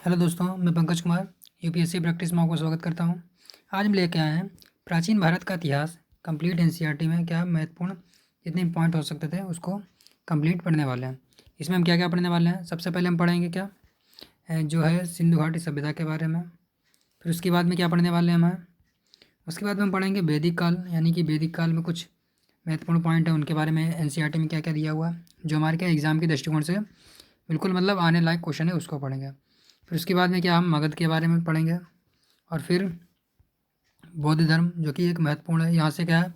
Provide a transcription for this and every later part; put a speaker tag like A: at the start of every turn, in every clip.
A: Hello दोस्तों, मैं Pankaj Kumar UPSC practice में आपका स्वागत करता हूं। आज हम लेके आए हैं प्राचीन भारत का इतिहास कंप्लीट एनसीईआरटी में क्या महत्वपूर्ण जितने पॉइंट हो सकते थे उसको कंप्लीट पढ़ने वाले हैं। इसमें हम क्या क्या पढ़ने वाले हैं? सबसे पहले हम पढ़ेंगे क्या जो है सिंधु घाटी सभ्यता के बारे में। फिर उसके बाद में क्या पढ़ने वाले हैं हम? उसके बाद में हम पढ़ेंगे वैदिक काल, यानी कि वैदिक काल में कुछ महत्वपूर्ण पॉइंट है उनके बारे में एनसीईआरटी में क्या क्या दिया हुआ है, जो हमारे क्या एग्ज़ाम के दृष्टिकोण से बिल्कुल मतलब आने लायक क्वेश्चन है, उसको पढ़ेंगे। फिर उसके बाद में क्या हम मगध के बारे में पढ़ेंगे। और फिर बौद्ध धर्म, जो कि एक महत्वपूर्ण है, यहाँ से क्या है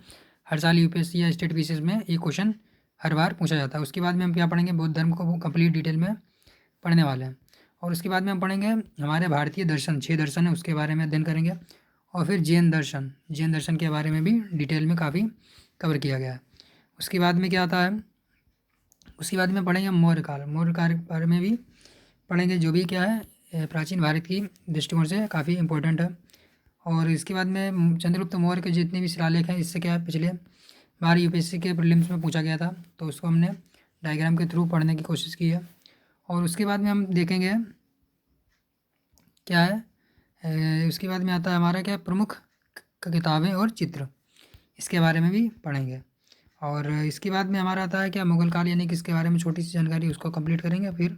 A: हर साल यूपीएससी या स्टेट पीसीएस में ये क्वेश्चन हर बार पूछा जाता है। उसके बाद में हम क्या पढ़ेंगे, बौद्ध धर्म को कंप्लीट डिटेल में पढ़ने वाले हैं। और उसके बाद में हम पढ़ेंगे हमारे भारतीय दर्शन, 6 दर्शन है उसके बारे में अध्ययन करेंगे। और फिर जैन दर्शन के बारे में भी डिटेल में काफ़ी कवर किया गया है। उसके बाद में क्या आता है, उसके बाद में पढ़ेंगे मौर्य काल के बारे में भी पढ़ेंगे, जो भी क्या है प्राचीन भारत की दृष्टिकोण से काफ़ी इंपॉर्टेंट है। और इसके बाद में चंद्रगुप्त मौर्य के जितने भी शिलालेख हैं, इससे क्या है पिछले बार यूपीएससी के प्रीलिम्स में पूछा गया था, तो उसको हमने डायग्राम के थ्रू पढ़ने की कोशिश की है। और उसके बाद में हम देखेंगे क्या है उसके बाद में आता है हमारा क्या प्रमुख किताबें और चित्र, इसके बारे में भी पढ़ेंगे। और इसके बाद में हमारा आता है क्या मुगल काल, यानी कि इसके बारे में छोटी सी जानकारी, उसको कंप्लीट करेंगे। फिर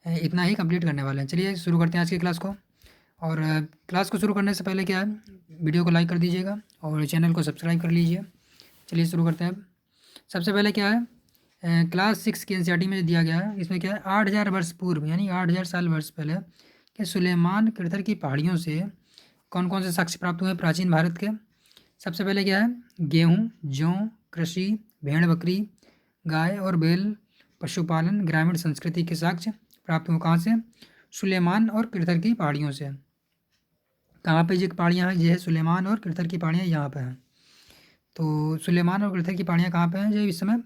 A: इतना ही कंप्लीट करने वाले हैं। चलिए शुरू करते हैं आज की क्लास को। और क्लास को शुरू करने से पहले क्या है, वीडियो को लाइक कर दीजिएगा और चैनल को सब्सक्राइब कर लीजिए। चलिए शुरू करते हैं। सबसे पहले क्या है क्लास 6 की एनसीईआरटी में दिया गया है, इसमें क्या है 8,000 वर्ष पूर्व यानी 8,000 साल वर्ष पहले कि सुलेमान कृथर की पहाड़ियों से कौन कौन से साक्ष्य प्राप्त हुए हैं प्राचीन भारत के। सबसे पहले क्या है गेहूँ, जौ, कृषि, भेड़ बकरी, गाय और बैल, पशुपालन, ग्रामीण संस्कृति के साक्ष्य प्राप्त हुए कहाँ से? सुलेमान और कृथर की पहाड़ियों से। कहाँ पे ये पहाड़ियाँ हैं? ये है सुलेमान और कृथर की पहाड़ियाँ यहाँ पे हैं। तो सुलेमान और कृथर की पहाड़ियाँ कहाँ पे हैं? ये इस समय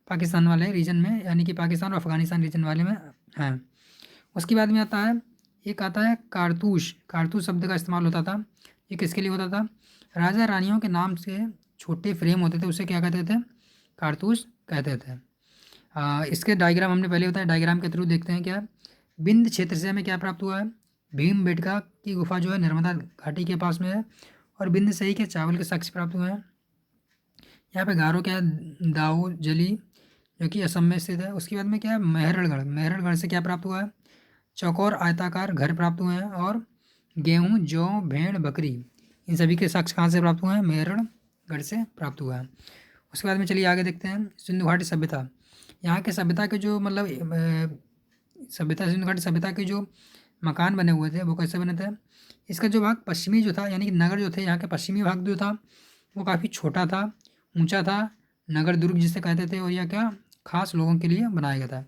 A: पाकिस्तान वाले रीजन में, यानी कि पाकिस्तान और अफगानिस्तान रीजन वाले में हैं। उसके बाद में आता है एक आता है कारतूस। कारतूस शब्द का इस्तेमाल होता था, ये किसके लिए होता था? राजा रानियों के नाम से छोटे फ्रेम होते थे, उसे क्या कहते थे? कारतूस कहते थे। इसके डायग्राम हमने पहले बताया, डायग्राम के थ्रू देखते हैं क्या बिंद क्षेत्र से हमें क्या प्राप्त हुआ है। भीमबेटका की गुफा जो है नर्मदा घाटी के पास में है, और बिंद सही के चावल के साक्ष्य प्राप्त हुए हैं। यहाँ पे गारो क्या है दाऊ जली, जो कि असम में स्थित है। उसके बाद में क्या है मेहरगढ़, मेहरगढ़ से क्या प्राप्त हुआ है? चौकोर आयताकार घर प्राप्त हुए हैं। और गेहूँ, जौ, भेड़, बकरी, इन सभी के साक्ष्य कहाँ से प्राप्त हुए हैं? मेहरगढ़ से प्राप्त हुआ है। उसके बाद में चलिए आगे देखते हैं सिंधु घाटी सभ्यता। यहाँ के सभ्यता के जो मतलब सिंधु घाटी सभ्यता के जो मकान बने हुए थे वो कैसे बने थे? इसका जो भाग पश्चिमी जो था, यानी कि नगर जो थे यहाँ के पश्चिमी भाग जो था वो काफ़ी छोटा था, ऊंचा था, नगर दुर्ग जिसे कहते थे, और यह क्या खास लोगों के लिए बनाया गया था।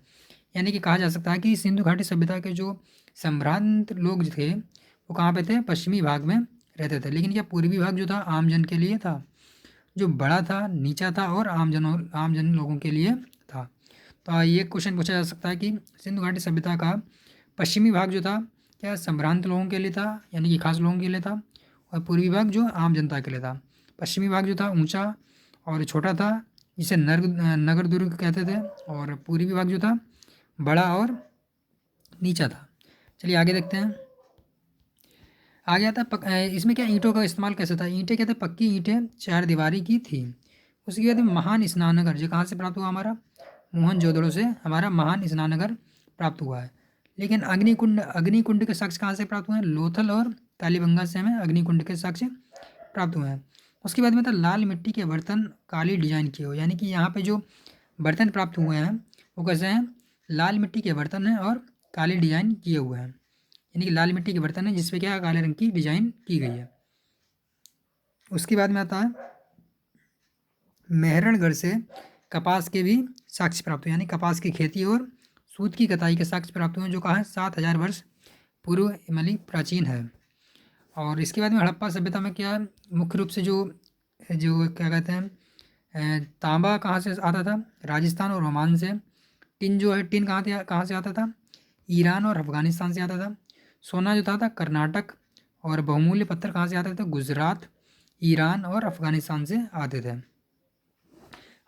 A: यानी कि कहा जा सकता है कि सिंधु घाटी सभ्यता के जो संभ्रांत लोग थे वो कहाँ पे थे? पश्चिमी भाग में रहते थे। लेकिन यह पूर्वी भाग जो था आम जन के लिए था, जो बड़ा था, नीचा था और आम जन लोगों के लिए था। तो ये क्वेश्चन पूछा जा सकता है कि सिंधु घाटी सभ्यता का पश्चिमी भाग जो था क्या संभ्रांत लोगों के लिए था, यानी कि खास लोगों के लिए था, और पूर्वी भाग जो आम जनता के लिए था। पश्चिमी भाग जो था ऊंचा और छोटा था, जिसे नगर दुर्ग कहते थे, और पूर्वी भाग जो था बड़ा और नीचा था। चलिए आगे देखते हैं। आगे आता है इसमें क्या ईंटों का इस्तेमाल कैसे था? ईंटें क्या थे? पक्की ईंटें 4 दीवारी की थी। उसके बाद महान स्नानघर, जो कहाँ से प्राप्त हुआ? हमारा मोहनजोदड़ो से हमारा महान स्नानघर प्राप्त हुआ है। लेकिन अग्निकुंड के साक्ष्य कहाँ से प्राप्त हुए हैं? लोथल और कालीबंगा से हमें अग्निकुंड के साक्ष्य प्राप्त हुए हैं। उसके बाद में था लाल मिट्टी के बर्तन काली डिजाइन किए हुए, यानी कि यहाँ पे जो बर्तन प्राप्त हुए हैं वो कैसे हैं? लाल मिट्टी के बर्तन हैं और काली डिजाइन किए हुए हैं, यानी कि लाल मिट्टी के बर्तन है जिसपे क्या काले रंग की डिजाइन की गई है। उसके बाद में आता है मेहरणगढ़ से कपास के भी साक्ष्य प्राप्त हुए, यानी कपास की खेती और सूत की कताई के साक्ष्य प्राप्त हुए, जो कहा है 7,000 वर्ष पूर्व मतलब प्राचीन है। और इसके बाद में हड़प्पा सभ्यता में क्या मुख्य रूप से जो जो क्या कहते हैं तांबा कहाँ से आता था? राजस्थान और ओमान से। टिन जो है टिन कहाँ से आता था? ईरान और अफगानिस्तान से आता था। सोना जो था कर्नाटक, और बहुमूल्य पत्थर कहाँ से आते थे? गुजरात, ईरान और अफगानिस्तान से आते थे।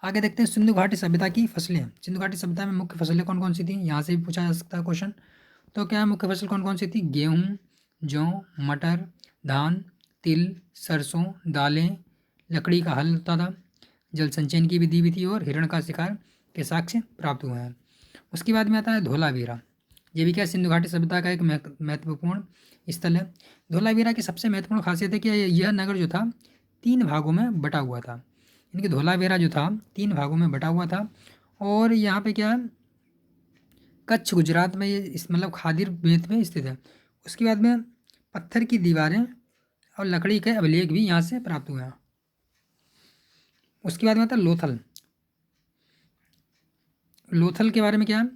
A: आगे देखते हैं सिंधु घाटी सभ्यता की फसलें। सिंधु घाटी सभ्यता में मुख्य फसलें कौन कौन सी थी? यहाँ से भी पूछा जा सकता है क्वेश्चन। तो क्या मुख्य फसल कौन कौन सी थी? गेहूँ, जौ, मटर, धान, तिल, सरसों, दालें, लकड़ी का हल होता था, जल संचयन की विधि भी थी और हिरण का शिकार के साक्ष्य प्राप्त हुए हैं। उसके बाद में आता है धोलावीरा। ये भी क्या सिंधु घाटी सभ्यता का एक महत्वपूर्ण स्थल है। धोलावीरा की सबसे महत्वपूर्ण खासियत है कि यह नगर जो था 3 भागों में बटा हुआ था। यानी कि धोलावीरा जो था 3 भागों में बटा हुआ था और यहाँ पे क्या है, कच्छ गुजरात में ये इस मतलब खादिर बेंत में स्थित है। उसके बाद में पत्थर की दीवारें और लकड़ी के अभिलेख भी यहाँ से प्राप्त हुए हैं। उसके बाद में आता है लोथल। लोथल के बारे में क्या है,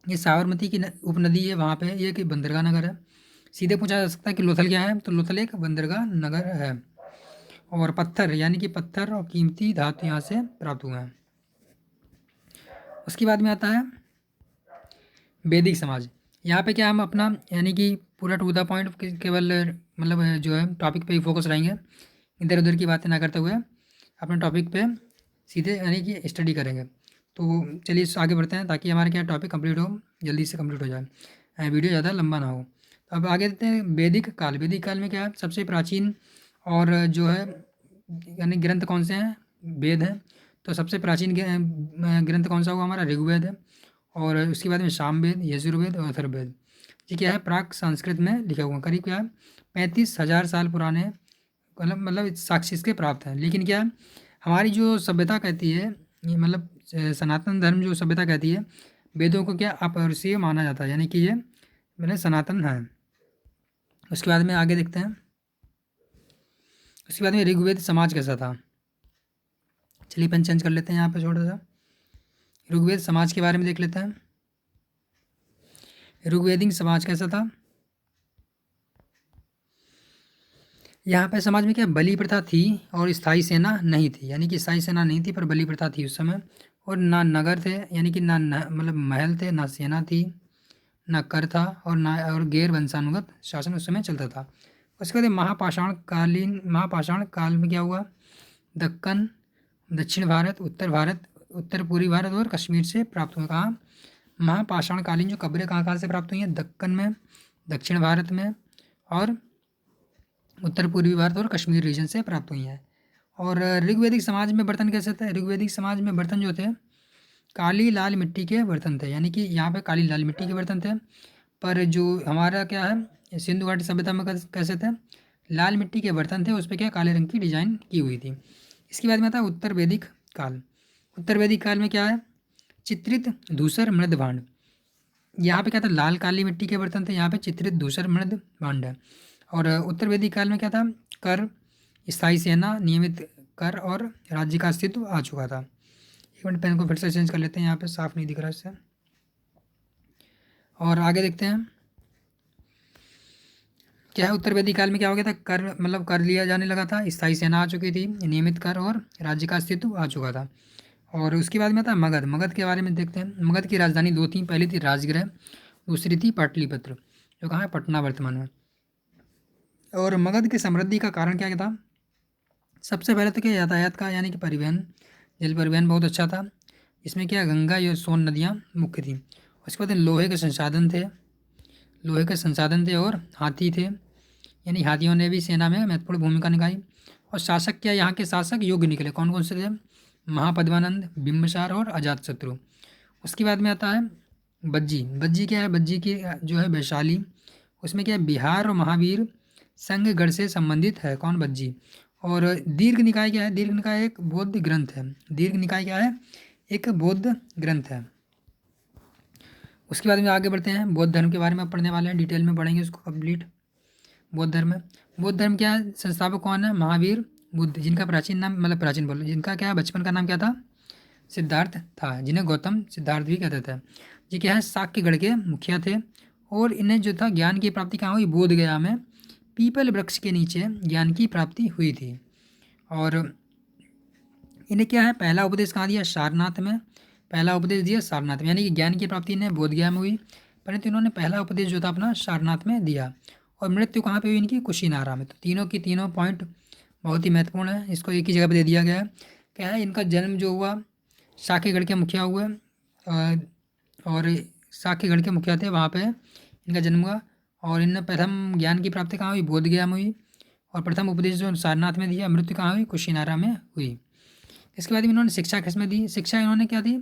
A: ये साबरमती की उपनदी है, वहाँ पे ये एक बंदरगाह नगर है। सीधे पूछा जा सकता है कि लोथल क्या है, तो लोथल एक बंदरगाह नगर है। और पत्थर यानी कि पत्थर और कीमती धातु यहाँ से प्राप्त हुए हैं। उसके बाद में आता है वैदिक समाज। यहाँ पे क्या हम अपना यानी कि पूरा टू द पॉइंट केवल मतलब जो है टॉपिक पे ही फोकस रहेंगे, इधर उधर की बातें ना करते हुए अपने टॉपिक पे सीधे यानी कि स्टडी करेंगे। तो चलिए आगे बढ़ते हैं ताकि हमारा क्या टॉपिक कंप्लीट हो, जल्दी से कंप्लीट हो जाए, वीडियो ज़्यादा लंबा ना हो। तो अब आगे देखते हैं वैदिक काल। वैदिक काल में क्या है, सबसे प्राचीन और जो है यानी ग्रंथ कौन से हैं, वेद हैं। तो सबसे प्राचीन ग्रंथ कौन सा हुआ हमारा, ऋग्वेद है। और उसके बाद में सामवेद, यजुर्वेद और अथर्ववेद। ये क्या है, प्राक संस्कृत में लिखा हुआ, करीब क्या है 35,000 साल पुराने मतलब साक्ष्य इसके प्राप्त हैं। लेकिन क्या है, हमारी जो सभ्यता कहती है, ये मतलब सनातन धर्म जो सभ्यता कहती है, वेदों को क्या अपरिहार्य माना जाता है, यानी कि ये मतलब सनातन है। उसके बाद में आगे देखते हैं। उसके बाद में ऋग्वेद समाज कैसा था, चलिए पेन चेंज कर लेते हैं यहाँ पे छोटा सा। ऋग्वेद समाज के बारे में देख लेते हैं। ऋग्वेदिक समाज कैसा था, यहाँ पे समाज में क्या बलि प्रथा थी और स्थायी सेना नहीं थी, यानी कि स्थायी सेना नहीं थी पर बलि प्रथा थी उस समय। और ना नगर थे, यानी कि ना मतलब महल थे, ना सेना थी, ना कर था, और ना और गैर वंशानुगत शासन उस समय चलता था। उसके बाद महापाषाण काल में क्या हुआ, दक्कन, दक्षिण भारत, उत्तर पूर्वी भारत और कश्मीर से प्राप्त हुआ। कहाँ, महापाषाण कालीन जो कब्रें कहाँ कहाँ से प्राप्त हुई हैं, दक्कन में, दक्षिण भारत में और उत्तर पूर्वी भारत और कश्मीर रीजन से प्राप्त हुई हैं। और ऋग्वेदिक समाज में बर्तन कैसे थे, ऋग्वेदिक समाज में बर्तन जो थे काली लाल मिट्टी के बर्तन थे, यानी कि यहाँ पे काली लाल मिट्टी के बर्तन थे। पर जो हमारा क्या है सिंधु घाटी सभ्यता में कैसे थे, लाल मिट्टी के बर्तन थे, उस पर क्या काले रंग की डिजाइन की हुई थी। इसके बाद में आता है उत्तर वैदिक काल। उत्तर वैदिक काल में क्या है, चित्रित धूसर मृद भांड। यहाँ पे क्या था, लाल काली मिट्टी के बर्तन थे, यहाँ पे चित्रित धूसर मृद भांड है। और उत्तर वैदिक काल में क्या था, कर, स्थायी सेना, नियमित कर और राज्य का अस्तित्व आ चुका था। एक मिनट पेन को फिर से चेंज कर लेते हैं, यहाँ पे साफ नहीं दिख रहा इससे। और आगे देखते हैं क्या है, उत्तर वैदिक काल में क्या हो गया था, कर मतलब कर लिया जाने लगा था, स्थायी सेना आ चुकी थी, नियमित कर और राज्य का अस्तित्व आ चुका था। और उसके बाद में था मगध। मगध के बारे में देखते हैं। मगध की राजधानी दो थी, पहली थी राजगृह, दूसरी थी पाटलिपुत्र, जो कहाँ है, पटना वर्तमान में। और मगध की समृद्धि का कारण क्या था, सबसे पहले तो क्या यातायात का, यानी कि परिवहन, जल परिवहन बहुत अच्छा था। इसमें क्या गंगा या सोन नदियाँ मुख्य थी। उसके बाद लोहे के संसाधन थे, और हाथी थे, यानी हाथियों ने भी सेना में महत्वपूर्ण भूमिका निभाई। और शासक क्या, यहाँ के शासक योग्य निकले, कौन कौन से थे, महापद्मानंद, बिंबिसार और अजातशत्रु। उसके बाद में आता है बज्जी। बज्जी क्या है, बज्जी की जो है वैशाली, उसमें क्या है बिहार और महावीर संघगढ़ से संबंधित है, कौन, बज्जी। और दीर्घ निकाय क्या है, दीर्घ निकाय एक बौद्ध ग्रंथ है। दीर्घ निकाय क्या है, एक बौद्ध ग्रंथ है। उसके बाद में आगे बढ़ते हैं, बौद्ध धर्म के बारे में पढ़ने वाले हैं, डिटेल में पढ़ेंगे उसको कंप्लीट। बौद्ध धर्म, बौद्ध धर्म क्या है, संस्थापक कौन है, महावीर बुद्ध, जिनका प्राचीन नाम मतलब प्राचीन बोलो, जिनका क्या बचपन का नाम क्या था, सिद्धार्थ था, जिन्हें गौतम सिद्धार्थ भी कहते थे। ये क्या है, शाक्यगढ़ के मुखिया थे। और इन्हें जो था ज्ञान की प्राप्ति कहाँ हुई, बोध गया में पीपल वृक्ष के नीचे ज्ञान की प्राप्ति हुई थी। और इन्हें क्या है, पहला उपदेश कहाँ दिया, सारनाथ में, पहला उपदेश दिया सारनाथ में, यानी कि ज्ञान की प्राप्ति इन्हें बोधगया में हुई, परंतु इन्होंने पहला उपदेश जो था अपना सारनाथ में दिया। और मृत्यु कहाँ पे हुई इनकी, कुशीनारा में। तो तीनों की तीनों पॉइंट बहुत ही महत्वपूर्ण है, इसको एक ही जगह पर दे दिया गया है। क्या है, इनका जन्म जो हुआ शाक्यगढ़ के मुखिया हुए, और साक्यगढ़ के मुखिया थे, वहाँ पे इनका जन्म हुआ। और इनने प्रथम ज्ञान की प्राप्ति कहाँ हुई? बोधगया में हुई। और प्रथम उपदेश जो सारनाथ में दिया, मृत्यु कहाँ हुई? कुशीनारा में हुई। इसके बाद इन्होंने शिक्षा किसमें दी? शिक्षा इन्होंने क्या दी?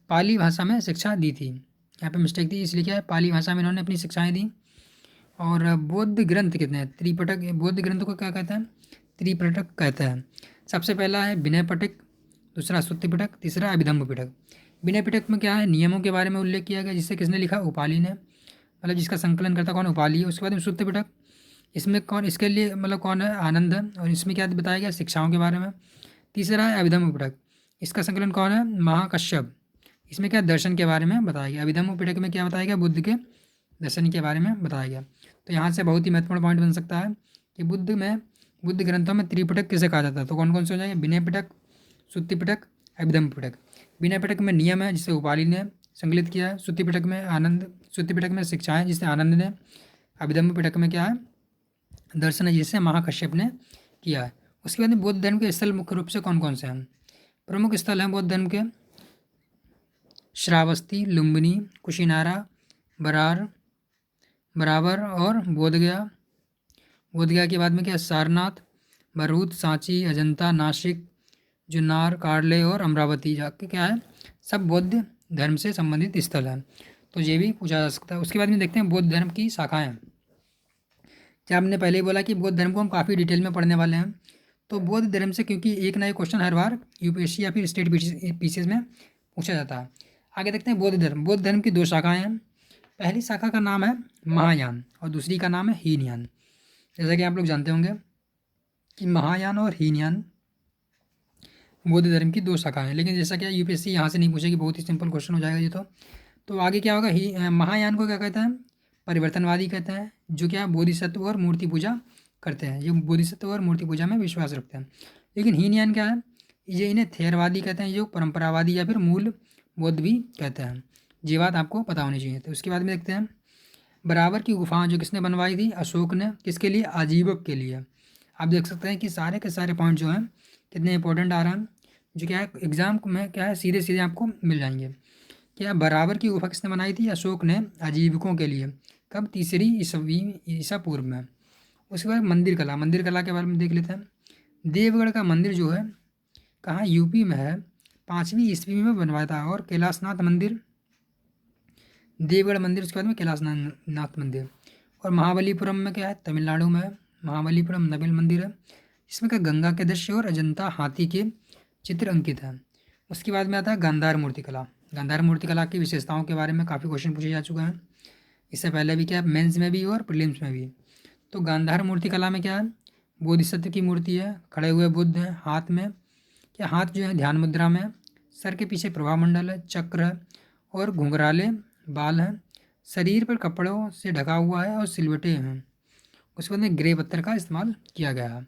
A: पाली भाषा में शिक्षा दी थी। यहाँ पे मिस्टेक थी, इसलिए क्या है, पाली भाषा में इन्होंने अपनी शिक्षाएँ दी। और बौद्ध ग्रंथ कितने हैं? त्रिपिटक। बौद्ध ग्रंथ को क्या कहते हैं? त्रिपिटक कहते हैं। सबसे पहला है विनय पिटक, दूसरा सुत्ति पिटक, तीसरा अभिधम्म पिटक। विनय पिटक में क्या है? नियमों के बारे में उल्लेख किया गया, जिससे किसने लिखा? उपाली ने, मतलब जिसका संकलन करता कौन? उपाली है। उसके बाद में सुत्ति पिटक, इसमें कौन, इसके लिए मतलब कौन है? आनंद है। और इसमें क्या बताया गया? शिक्षाओं के बारे में। तीसरा है अभिधम्म पिटक, इसका संकलन कौन है? महाकश्यप, इसमें क्या? दर्शन के बारे में बताया गया। अभिधम्म पिटक में क्या बताया गया? बुद्ध के दर्शन के बारे में बताया गया। तो यहाँ से बहुत ही महत्वपूर्ण पॉइंट बन सकता है कि बुद्ध ग्रंथों में त्रिपिटक किसे कहा जाता है? तो कौन कौन से हो जाएंगे? विनय पिटक, सुत्ति पिटक, अभिधम्म पिटक। विनय पिटक में नियम है, जिसे उपाली ने संकलित किया है। सुत्ति पिटक में आनंद, सुत्ति पिटक में शिक्षाएं, जिसे आनंद ने। अभिधम्म पिटक में क्या है? दर्शन है, जिसे महाकश्यप ने किया है। उसके बाद में बौद्ध धर्म के स्थल मुख्य रूप से कौन कौन से हैं? प्रमुख स्थल हैं बौद्ध धर्म के श्रावस्ती, लुम्बिनी, कुशीनारा, बराबर और बोधगया। बोधगया के बाद में क्या? सारनाथ, भरूच, सांची, अजंता, नासिक, जुन्नार, कार्ले और अमरावती जाके क्या है? सब बौद्ध धर्म से संबंधित स्थल हैं। तो ये भी पूछा जा सकता है। उसके बाद में देखते हैं बौद्ध धर्म की शाखाएं। क्या आपने पहले ही बोला कि बौद्ध धर्म को हम काफ़ी डिटेल में पढ़ने वाले हैं। तो बौद्ध धर्म से क्योंकि एक ना एक क्वेश्चन हर बार यूपीएससी या फिर स्टेट पीसीएस में पूछा जाता है। आगे देखते हैं बौद्ध धर्म। बौद्ध धर्म की दो शाखाएं हैं। पहली शाखा का नाम है महायान और दूसरी का नाम है हीनयान। जैसा कि आप लोग जानते होंगे कि महायान और हीनयान बौद्ध धर्म की दो शाखाएं हैं। लेकिन जैसा कि यूपीएससी यहाँ से नहीं पूछेगी, बहुत ही सिंपल क्वेश्चन हो जाएगा ये तो आगे क्या होगा? महायान को क्या कहते हैं? परिवर्तनवादी कहते हैं, जो क्या बोधिसत्व और मूर्ति पूजा करते हैं। ये बोधिसत्व और मूर्ति पूजा में विश्वास रखते हैं। लेकिन हीनयान क्या है? ये इन्हें थेरवादी कहते हैं, जो परंपरावादी या फिर मूल बौद्ध भी कहते हैं। ये बात आपको पता होनी चाहिए। तो उसके बाद में देखते हैं बराबर की गुफा जो किसने बनवाई थी? अशोक ने। किसके लिए? आजीवक के लिए। आप देख सकते हैं कि सारे के सारे पॉइंट जो हैं कितने इंपॉर्टेंट आ रहे हैं, जो क्या है एग्जाम में क्या है सीधे सीधे आपको मिल जाएंगे। क्या बराबर की गुफा किसने बनाई थी? अशोक ने, आजीविकों के लिए। कब? 3री ईसा पूर्व में। उसके बाद मंदिर कला के बारे में देख लेते हैं। देवगढ़ का मंदिर जो है कहाँ? यूपी में है। 5वीं ईस्वी में बनवाया था। और कैलाशनाथ मंदिर, देवगढ़ मंदिर, उसके बाद में कैलाशनाथ मंदिर। और महाबलीपुरम में क्या है? तमिलनाडु में है। महाबलीपुरम नबिल मंदिर है। इसमें क्या? गंगा के दृश्य और अजंता हाथी के चित्र अंकित हैं। उसके बाद में आता है गांधार मूर्तिकला। गांधार मूर्तिकला की विशेषताओं के बारे में काफ़ी क्वेश्चन पूछे जा चुके हैं। इससे पहले भी क्या? मेंस में भी और प्रीलिम्स में भी। तो गांधार मूर्तिकला में क्या है? बोधिसत्व की मूर्ति है, खड़े हुए बुद्ध हैं, हाथ में क्या? हाथ जो है ध्यान मुद्रा में है, सर के पीछे प्रभामंडल है, चक्र है और घुंघराले बाल हैं, शरीर पर कपड़ों से ढका हुआ है और सिलवटें हैं। उसके बाद में ग्रे पत्थर का इस्तेमाल किया गया है।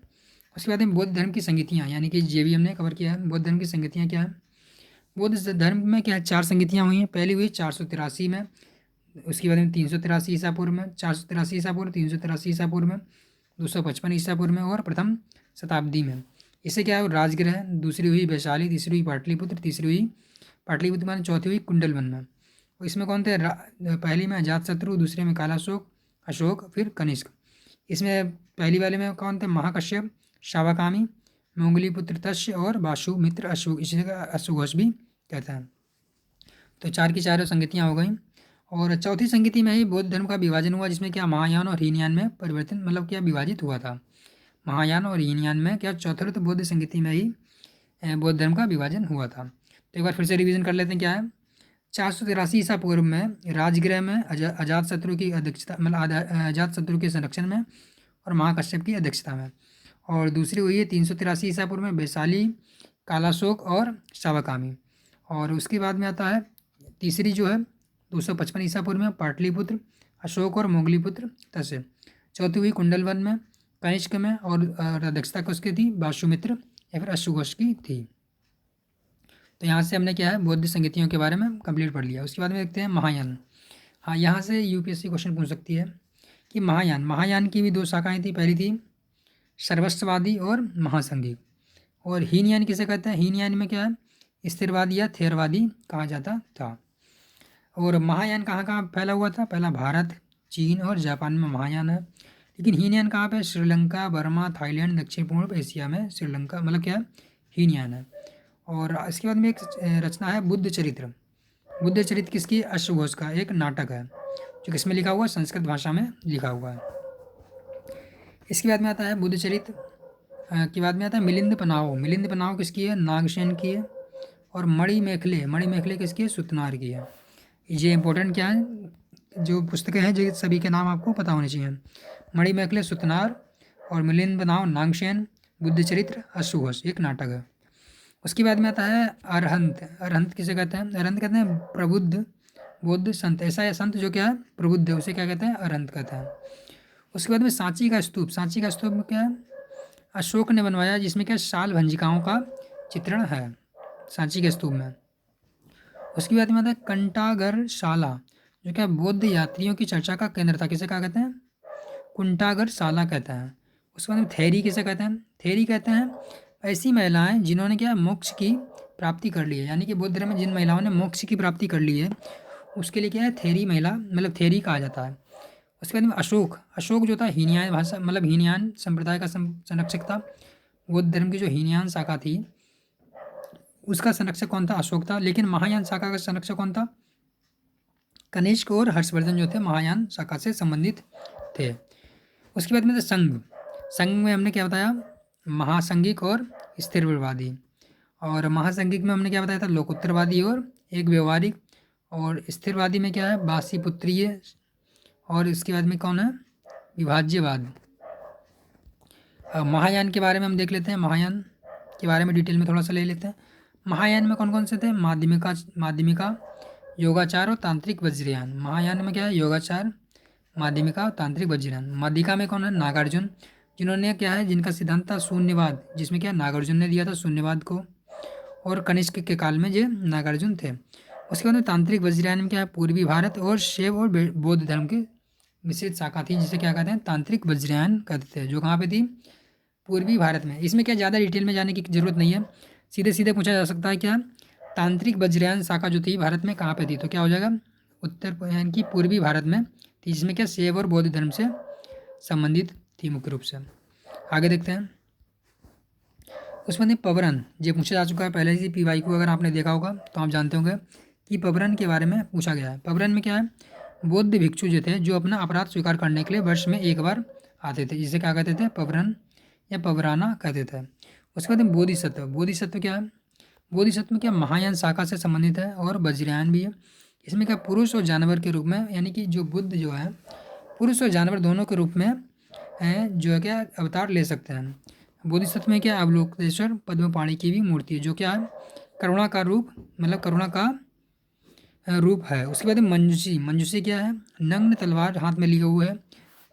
A: उसके बाद में बौद्ध धर्म की संगतियाँ, यानी कि ये भी हमने कवर किया है। बौद्ध धर्म की संगतियाँ क्या है? बौद्ध धर्म में क्या है? 4 संगतियाँ हुई हैं। पहली हुई 483 में, उसके बाद में 383 ईसा पूर्व में, 483 ईसा पूर्व, 383 ईसा पूर्व में, 255 ईसा पूर्व में और प्रथम शताब्दी में। इससे क्या है? राजगृह। दूसरी हुई वैशाली, तीसरी हुई पाटलिपुत्र, तीसरी हुई पाटलिपुत्र माने, चौथी हुई कुंडलवन में। और इसमें कौन थे? पहली में अजातशत्रु, दूसरे में कालाशोक, अशोक, फिर कनिष्क। इसमें पहली वाले में कौन थे? महाकश्यप, शावकामी, मोंगलीपुत्र तस्य और वासुमित्र अशोक, इसी का अशोघोष भी कहता है। तो 4 की 4 संगतियाँ हो गई। और चौथी संगति में ही बौद्ध धर्म का विभाजन हुआ, जिसमें क्या? महायान और हीनयान में परिवर्तन मतलब क्या विभाजित हुआ था। महायान और हीनयान में क्या? चौथर्थ बौद्ध संगति में ही बौद्ध धर्म का विभाजन हुआ था। तो एक बार फिर से रिवीजन कर लेते हैं क्या है। 483 ईसा पूर्व में राजगृह में अजातशत्रु की अध्यक्षता, मतलब अजातशत्रु के संरक्षण में और महाकश्यप की अध्यक्षता में। और दूसरी हुई है 383 ईसा पूर्व में वैशाली, कालाशोक और शावकामी। और उसके बाद में आता है तीसरी जो है 255 ईसा पूर्व में पाटलिपुत्र, अशोक और मोगलीपुत्र तस्य। चौथी हुई कुंडलवन में, कनिष्क में और अध्यक्षता किसकी थी? वासुमित्र या फिर अशोघोष की थी। तो यहाँ से हमने क्या है? बौद्ध संगतियों के बारे में कंप्लीट पढ़ लिया। उसके बाद में देखते हैं महायान। हाँ, यहाँ से यूपीएससी क्वेश्चन पूछ सकती है कि महायान की भी 2 शाखाएँ थी। पहली थी सर्वस्ववादी और महासंघी। और हीनयान किसे कहते हैं? हीनयान में क्या है? स्थिरवादी या थेरवादी कहा जाता था। और महायान कहाँ कहाँ फैला हुआ था? पहला भारत, चीन और जापान में महायान है। लेकिन हीनयान कहाँ पे? श्रीलंका, बर्मा, थाईलैंड, दक्षिण पूर्व एशिया में श्रीलंका मतलब क्या है? हीनयान है। और इसके बाद में एक रचना है बुद्ध चरित्र। बुद्ध चरित्र किसकी? अश्वघोष का एक नाटक है, जो किसमें लिखा हुआ है? संस्कृत भाषा में लिखा हुआ है। इसके बाद में आता है बुद्ध चरित्र के बाद में आता है मिलिंद पनाहो। मिलिंद पनाहो किसकी है? नागसेन की है। और मणि मेखले किसकी है? सुतनार की है। ये इंपॉर्टेंट क्या है, जो पुस्तकें हैं जो सभी के नाम आपको पता होने चाहिए। मणि मेखले सुतनार और मिलिंद पनाहो नागसेन, बुद्ध चरित्र, अश्वघोष एक नाटक है। उसके बाद में आता है अरहंत। अरहंत किसे कहते हैं? अरहंत कहते हैं प्रबुद्ध बौद्ध संत। ऐसा है संत जो क्या है? प्रबुद्ध है, उसे क्या कहते हैं? अरहंत कहते हैं। उसके बाद में सांची का स्तूप। सांची का स्तूप में क्या है? अशोक ने बनवाया, जिसमें क्या शाल भंजिकाओं का चित्रण है सांची के स्तूप में। उसके बाद में आता है कंटागर शाला, जो क्या बौद्ध यात्रियों की चर्चा का केंद्र था। किसे कहा कहते हैं? कुंटागर शाला कहते हैं। उसके बाद में थेरी किसे कहते हैं? थेरी कहते हैं ऐसी महिलाएं जिन्होंने क्या मोक्ष की प्राप्ति कर ली है, यानी कि बौद्ध धर्म में जिन महिलाओं ने मोक्ष की प्राप्ति कर ली है उसके लिए क्या है? थेरी महिला मतलब थेरी कहा जाता है। उसके बाद में अशोक। अशोक जो था हीनयान भाषा मतलब हीनयान संप्रदाय का संरक्षक था। बौद्ध धर्म की जो हीनयान शाखा थी उसका संरक्षक कौन था? अशोक था। लेकिन महायान शाखा का संरक्षक कौन था? कनिष्क और हर्षवर्धन जो थे महायान शाखा से संबंधित थे। उसके बाद में था संघ। संघ में हमने क्या बताया? महासंघिक और स्थिरवादी। और महासंघिक में हमने क्या बताया था? लोकोत्तरवादी और एक व्यवहारिक। और स्थिरवादी में क्या है? बासीपुत्रीय। और इसके बाद में कौन है? विभाज्यवाद। महायान के बारे में हम देख लेते हैं। महायान के बारे में डिटेल में थोड़ा सा ले लेते हैं। महायान में कौन कौन से थे? माध्यमिका, योगाचार और तांत्रिक वज्रयान। महायान में क्या है? योगाचार, माध्यमिका और तांत्रिक वज्रयान। माध्यिका में कौन है? नागार्जुन, जिन्होंने क्या है? जिनका सिद्धांत था शून्यवाद, जिसमें क्या नागार्जुन ने दिया था शून्यवाद को। और कनिष्क के काल में जो नागार्जुन थे। उसके बाद में तांत्रिक वज्रयान में क्या है? पूर्वी भारत और शैव और बौद्ध धर्म की मिश्रित शाखा थी, जिसे क्या कहते हैं? तांत्रिक वज्रयान कहते थे, जो कहाँ पे थी? पूर्वी भारत में। इसमें क्या ज़्यादा डिटेल में जाने की जरूरत नहीं है, सीधे सीधे पूछा जा सकता है क्या? तांत्रिक वज्रयान शाखा जो थी भारत में कहाँ पे थी? तो क्या हो जाएगा? उत्तर यानी कि पूर्वी भारत में थी, जिसमें क्या शैव और बौद्ध धर्म से संबंधित थी मुख्य रूप से। आगे देखते हैं। उसमें नहीं पवरन जो पूछा जा चुका है पहले से पीवाई को, अगर आपने देखा होगा तो आप जानते होंगे कि पवरन के बारे में पूछा गया है। पवरन में क्या है? बौद्ध भिक्षु जो थे जो अपना अपराध स्वीकार करने के लिए वर्ष में एक बार आते थे, जिसे क्या कहते थे? पवरन या पवराना कहते थे। उसके बाद बोधिसत्व। बोधिसत्व क्या है? बोधिसत्व क्या महायान शाखा से संबंधित है और वज्रयान भी है। इसमें क्या पुरुष और जानवर के रूप में, यानी कि जो बुद्ध जो है पुरुष और जानवर दोनों के रूप में जो है क्या अवतार ले सकते हैं। बोधिसत्व में क्या अवलोकेश्वर पद्मपाणि की भी मूर्ति है, जो क्या है? करुणा का रूप मतलब करुणा का रूप है। उसके बाद मंजूषी। मंजूषी क्या है? नग्न तलवार हाथ में लिए हुए है,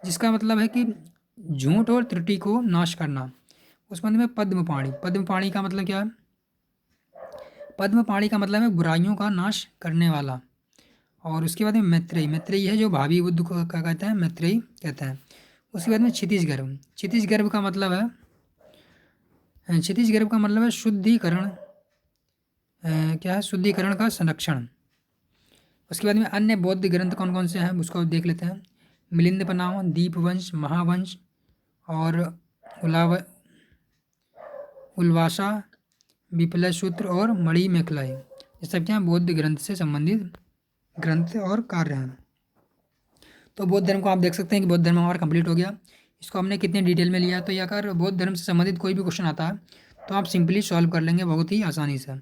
A: जिसका मतलब है कि झूठ और त्रुटि को नाश करना। उसके बाद में पद्मपाणि। पद्मपाणि का मतलब क्या है? पद्मपाणि का मतलब है बुराइयों का नाश करने वाला। और उसके बाद में मैत्रेयी। मैत्रेयी है जो भावी बुद्ध को क्या कहते हैं? मैत्रेयी कहते हैं। उसके बाद में क्षितिज गर्भ। क्षितिज गर्भ का मतलब है क्षितिज गर्भ का मतलब है शुद्धिकरण। क्या है? शुद्धिकरण का संरक्षण। उसके बाद में अन्य बौद्ध ग्रंथ कौन कौन से हैं उसको देख लेते हैं। मिलिंद पनाह, दीपवंश, महावंश और उल्वासा, विप्लय सूत्र और मणि मेखला। ये सब क्या बौद्ध ग्रंथ से संबंधित ग्रंथ और कार्य हैं। तो बौद्ध धर्म को आप देख सकते हैं कि बौद्ध धर्म हमारा कंप्लीट हो गया। इसको हमने कितने डिटेल में लिया, तो ये अगर बौद्ध धर्म से संबंधित कोई भी क्वेश्चन आता है तो आप सिंपली सॉल्व कर लेंगे बहुत ही आसानी से।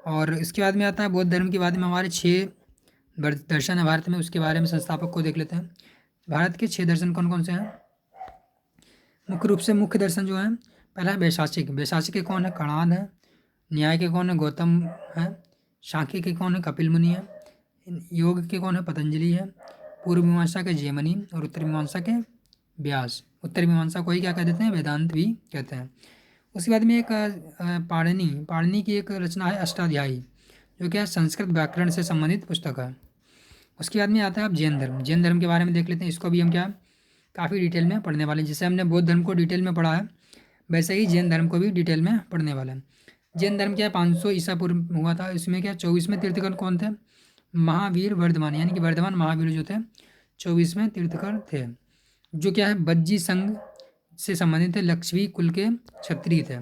A: और इसके बाद में आता है बौद्ध धर्म के बाद में हमारे 6 दर्शन है भारत में, उसके बारे में संस्थापक को देख लेते हैं। भारत के 6 दर्शन कौन कौन से हैं? मुख्य रूप से मुख्य दर्शन जो है, पहला है वैशासिक। वैशासिक के कौन है? कणाद है। न्याय के कौन है? गौतम है। सांख्य के कौन है? कपिल मुनि है। योग के कौन है? पतंजलि है। पूर्व मीमांसा के जैमिनी और उत्तर मीमांसा के व्यास। उत्तर मीमांसा को ही क्या कह देते हैं? वेदांत भी कहते हैं। उसके बाद में एक पाणिनि की एक रचना है अष्टाध्यायी, जो क्या संस्कृत व्याकरण से संबंधित पुस्तक है। उसके बाद में आता है आप जैन धर्म। जैन धर्म के बारे में देख लेते हैं। इसको भी हम क्या काफ़ी डिटेल में पढ़ने वाले हैं। जैसे हमने बौद्ध धर्म को डिटेल में पढ़ा है वैसे ही जैन धर्म को भी डिटेल में पढ़ने वाले हैं। जैन धर्म क्या है 500 ईसा पूर्व हुआ था। इसमें क्या 24वें तीर्थंकर कौन थे? महावीर वर्धमान, यानी कि वर्धमान महावीर जो थे 24वें तीर्थकर थे, जो क्या है बज्जी संघ से संबंधित थे, लक्ष्मी कुल के क्षत्रिय थे।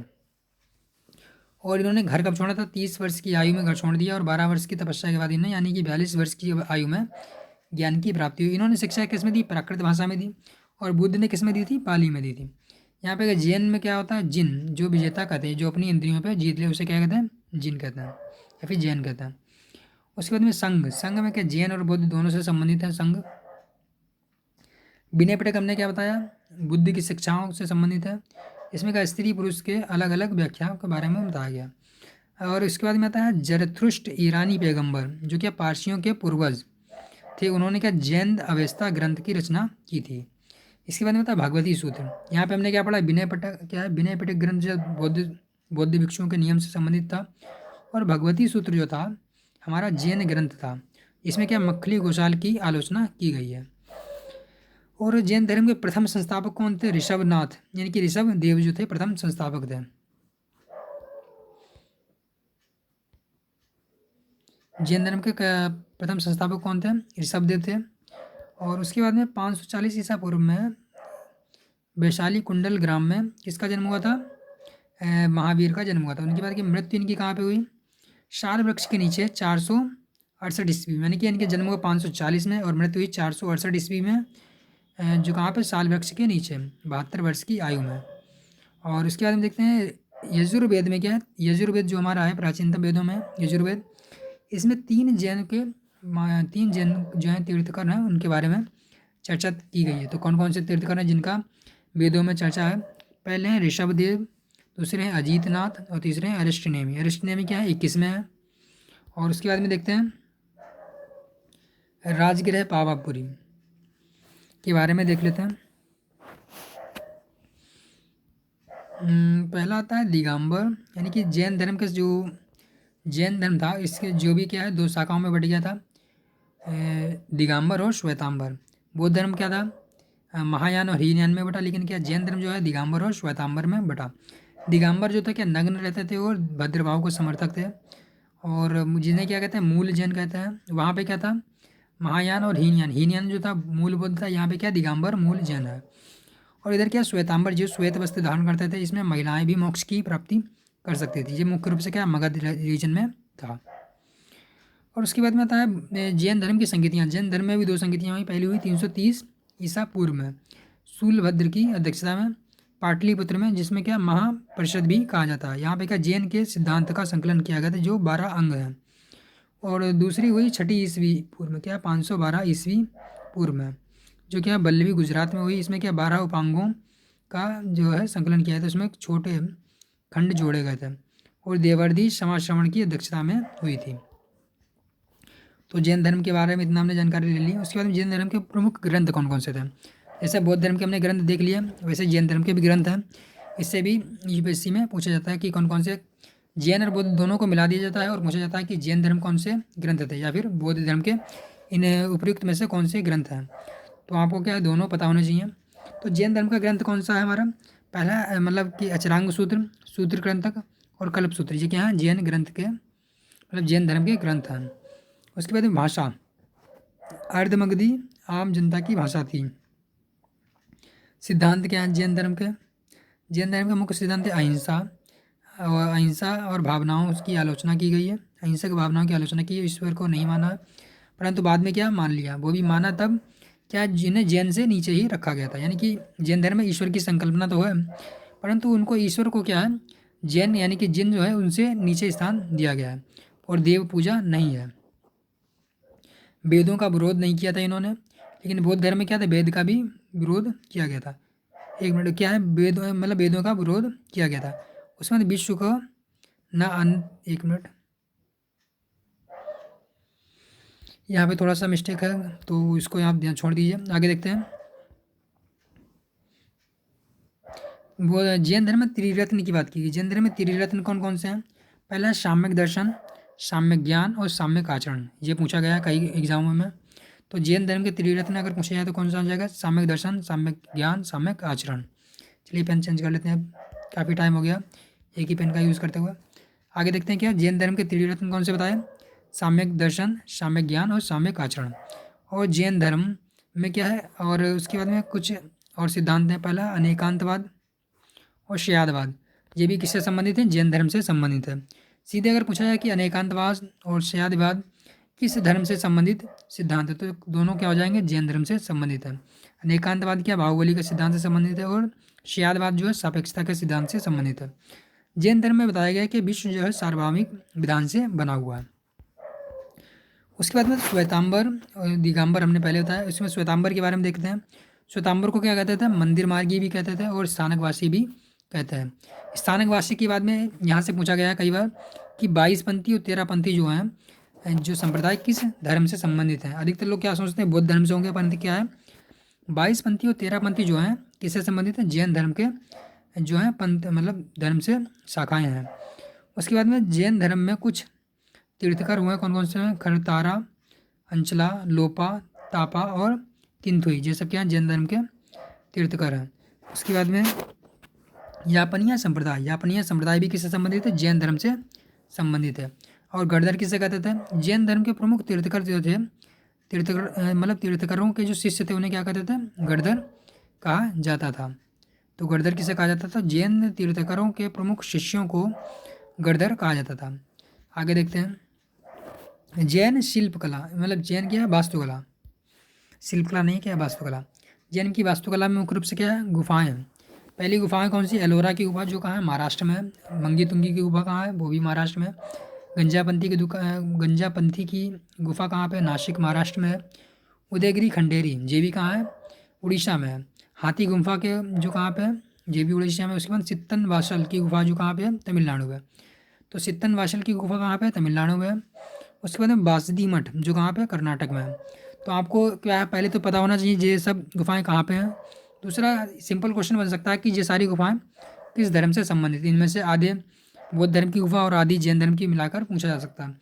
A: और इन्होंने घर कब छोड़ा था? 30 वर्ष की आयु में घर छोड़ दिया और 12 वर्ष की तपस्या के बाद इन्हें यानी कि 42 वर्ष की आयु में ज्ञान की प्राप्ति हुई। इन्होंने शिक्षा किस में दी? प्राकृत भाषा में दी। और बुद्ध ने किस में दी थी? पाली में दी थी। यहाँ पे जैन में क्या होता है? जिन, जो विजेता कहते हैं, जो अपनी इंद्रियों पे जीत ले उसे क्या कहते हैं? जिन कहते हैं या फिर जैन कहते हैं। उसके बाद में संघ, संघ में क्या जैन और बुद्ध दोनों से संबंधित है संघ। विनय पिटक हमने क्या बताया? बुद्ध की शिक्षाओं से संबंधित है। इसमें क्या स्त्री पुरुष के अलग अलग व्याख्याओं के बारे में बताया गया। और इसके बाद में आता है जरथुष्ट ईरानी पैगंबर, जो क्या पारसियों के पूर्वज थे, उन्होंने क्या जैन अवेस्ता ग्रंथ की रचना की थी। इसके बाद में आता है भगवती सूत्र। यहाँ पे हमने क्या पढ़ा? विनय पिटक क्या है? विनय पिटक ग्रंथ जो बौद्ध भिक्षुओं के नियम से संबंधित था। और भगवती सूत्र जो था हमारा जैन ग्रंथ था। इसमें क्या मक्खली घोषाल की आलोचना की गई है। और जैन धर्म के प्रथम संस्थापक कौन थे? ऋषभनाथ, यानी कि ऋषभ देव जो थे प्रथम संस्थापक थे। जैन धर्म के प्रथम संस्थापक कौन थे? ऋषभ देव थे। और उसके बाद में 540 ईसा पूर्व में वैशाली कुंडल ग्राम में किसका जन्म हुआ था? महावीर का जन्म हुआ था। उनके बाद की मृत्यु इनकी कहाँ पे हुई? शाल वृक्ष के नीचे 468 ईस्वी में, यानी कि इनके जन्म हुआ 540 में और मृत्यु हुई 468 ईस्वी में, जो कहाँ पे? साल वृक्ष के नीचे 72 वर्ष की आयु में। और उसके बाद हम देखते हैं यजुर्वेद में क्या है? यजुर्वेद जो हमारा है प्राचीनतम वेदों में यजुर्वेद, इसमें तीन जैन जो हैं तीर्थकर हैं उनके बारे में चर्चा की गई है। तो कौन कौन से तीर्थकर हैं जिनका वेदों में चर्चा है? पहले हैं ऋषभदेव, दूसरे हैं अजीतनाथ और तीसरे हैं अरिष्टनेमी। अरिष्टनेमी क्या है? 21 में है। और उसके बाद में देखते हैं राजगृह पावापुरी के बारे में देख लेते हैं। पहला आता है दिगंबर, यानी कि जैन धर्म का जो जैन धर्म था इसके जो भी क्या है 2 शाखाओं में बट गया था, दिगंबर और श्वेतांबर। बौद्ध धर्म क्या था? महायान और हीनयान में बटा, लेकिन क्या जैन धर्म जो है दिगंबर और श्वेतांबर में बटा। दिगंबर जो था क्या नग्न रहते थे और भद्रभाव को समर्थक थे, और जिन्हें क्या कहते हैं मूल जैन कहते हैं। वहाँ पे क्या था? महायान और हीनयान। हीनयान जो था मूल बुद्ध था, यहाँ पे क्या दिगंबर मूल जैन है। और इधर क्या श्वेतांबर जो श्वेत वस्त्र धारण करते थे, इसमें महिलाएं भी मोक्ष की प्राप्ति कर सकती थी। ये मुख्य रूप से क्या मगध रीजन में था। और उसके बाद में आता है जैन धर्म की संगतियाँ। जैन धर्म में भी 2 संगतियाँ हुई। पहली हुई 330 ईसा पूर्व में शूलभद्र की अध्यक्षता में पाटलिपुत्र में, जिसमें क्या महापरिषद भी कहा जाता है। यहाँ पे क्या जैन के सिद्धांत का संकलन किया गया था जो 12 अंग हैं। और दूसरी हुई 6 ईस्वी पूर्व में, क्या 512 ईस्वी पूर्व में, जो क्या बल्लवी गुजरात में हुई। इसमें क्या 12 उपांगों का जो है संकलन किया था, उसमें छोटे खंड जोड़े गए थे। और देवर्दी समाज श्रवण की अध्यक्षता में हुई थी। तो जैन धर्म के बारे में इतना हमने जानकारी ले ली। उसके बाद जैन धर्म के प्रमुख ग्रंथ कौन कौन से थे? जैसे बौद्ध धर्म के हमने ग्रंथ देख लिया, वैसे जैन धर्म के भी ग्रंथ हैं। इससे भी यूपीएससी में पूछा जाता है कि कौन कौन से जैन और बौद्ध दोनों को मिला दिया जाता है और पूछा जाता है कि जैन धर्म कौन से ग्रंथ थे या फिर बौद्ध धर्म के इन उपयुक्त में से कौन से ग्रंथ हैं। तो आपको क्या है दोनों पता होने चाहिए। तो जैन धर्म का ग्रंथ कौन सा है हमारा? पहला मतलब कि अचरांग सूत्र, सूत्र ग्रंथक और कल्प सूत्र, ये क्या है जैन ग्रंथ के मतलब जैन धर्म के ग्रंथ हैं। उसके बाद भाषा, अर्धमगधी आम जनता की भाषा थी। सिद्धांत क्या है जैन धर्म के? जैन धर्म का मुख्य सिद्धांत है अहिंसा। और अहिंसा और भावनाओं की आलोचना की गई है। अहिंसक भावनाओं की आलोचना की है। ईश्वर को नहीं माना, परंतु बाद में क्या मान लिया, वो भी माना तब क्या जिन्हें जैन से नीचे ही रखा गया था। यानी कि जैन धर्म में ईश्वर की संकल्पना तो है, परंतु उनको ईश्वर को क्या है जैन यानी कि जिन जो है उनसे नीचे स्थान दिया गया है और देव पूजा नहीं है। वेदों का विरोध नहीं किया था इन्होंने, लेकिन बौद्ध धर्म में क्या था वेद का भी विरोध किया गया था। एक मिनट, क्या है वेद मतलब वेदों का विरोध किया गया था। उसमें विश्व को न एक मिनट, यहाँ पे थोड़ा सा मिस्टेक है तो इसको यहाँ ध्यान छोड़ दीजिए। आगे देखते हैं। वो जैन धर्म में त्रिरत्न की बात की गई। जैन धर्म में त्रिरत्न कौन कौन से हैं? पहला है साम्यक दर्शन, साम्यक ज्ञान और साम्यक आचरण। ये पूछा गया कई एग्जामों में। तो जैन धर्म के त्रिरत्न अगर पूछा जाए तो कौन सा हो जाएगा? साम्यक दर्शन, साम्यक ज्ञान, साम्यक आचरण। चलिए पेन चेंज कर लेते हैं, काफ़ी टाइम हो गया एक ही पेन का यूज़ करते हुए। आगे देखते हैं क्या जैन धर्म के त्रिरत्न कौन से बताए? साम्यक दर्शन, साम्यक ज्ञान और साम्यक आचरण। और जैन धर्म में क्या है, और उसके बाद में कुछ और सिद्धांत हैं। पहला अनेकांतवाद और शयादवाद, ये भी किससे संबंधित है, जैन धर्म से संबंधित है। सीधे अगर पूछा जाए कि अनेकांतवाद और शयादवाद किस धर्म से संबंधित सिद्धांत है, तो दोनों क्या हो जाएंगे, जैन धर्म से संबंधित है। अनेकांतवाद क्या बाहुबली के सिद्धांत से संबंधित है, और शयादवाद जो है सापेक्षता के सिद्धांत से संबंधित है। जैन धर्म में बताया गया है कि विश्व जो है सार्वभौमिक विधान से बना हुआ है। उसके बाद में श्वेतांबर और दिगंबर हमने पहले बताया। इसमें श्वेतांबर के बारे में देखते हैं। श्वेतांबर को क्या कहते थे, मंदिर मार्गी भी कहते थे और स्थानकवासी भी कहते हैं। स्थानकवासी के बाद में यहाँ से पूछा गया है कई बार कि 22पंथी और 13पंथी जो हैं, जो संप्रदाय किस धर्म से संबंधित हैं। अधिकतर लोग क्या सोचते हैं, बौद्ध धर्म से होंगे, परंतु क्या है, 22पंथी और 13पंथी जो हैं किससे संबंधित हैं, जैन धर्म के जो हैं पंथ मतलब धर्म से शाखाएँ हैं। उसके बाद में जैन धर्म में कुछ तीर्थकर हुए, कौन कौन से हैं, खरतारा, अंचला, लोपा, तापा और तिनथुई, ये सब क्या हैं, जैन धर्म के तीर्थकर हैं। उसके बाद में यापनिया संप्रदाय, यापनिया संप्रदाय भी किससे संबंधित है, जैन धर्म से संबंधित है। और गणधर किसे कहते थे, जैन धर्म के प्रमुख तीर्थकर जो थे, तीर्थकर मतलब तीर्थकरों के जो शिष्य थे उन्हें क्या कहते थे, गणधर कहा जाता था। तो गणधर किसे कहा जाता था, जैन तीर्थकरों के प्रमुख शिष्यों को गणधर कहा जाता था। आगे देखते हैं जैन शिल्पकला, मतलब जैन क्या है, वास्तुकला, शिल्पकला नहीं, क्या है, वास्तुकला। जैन की वास्तुकला में मुख्य रूप से क्या है, गुफाएं हैं। पहली गुफाएं कौन सी, एलोरा की गुफा जो कहाँ है, महाराष्ट्र में है। मंगी तुंगी की गुफा कहाँ है, वो भी महाराष्ट्र में है। गंजापंथी की गुफा कहाँ पे, नासिक महाराष्ट्र में है। उदयगिरी खंडेरी, ये भी कहाँ है, उड़ीसा में है। हाथी गुफा के जो कहाँ पे है, ये भी उड़ीसा में। उसके बाद सित्तन वासल की गुफा जो कहाँ पे है, तमिलनाडु में। तो सित्तन वासल की गुफा कहाँ पे है, तमिलनाडु में है। उसके बाद में बासदी मठ जो कहाँ पे है, कर्नाटक में है। तो आपको क्या है, पहले तो पता होना चाहिए ये सब गुफाएं कहाँ पे हैं। दूसरा सिंपल क्वेश्चन बन सकता है कि ये सारी गुफाएं किस धर्म से संबंधित, इनमें से आधे बौद्ध धर्म की गुफा और आदि जैन धर्म की मिलाकर पूछा जा सकता है।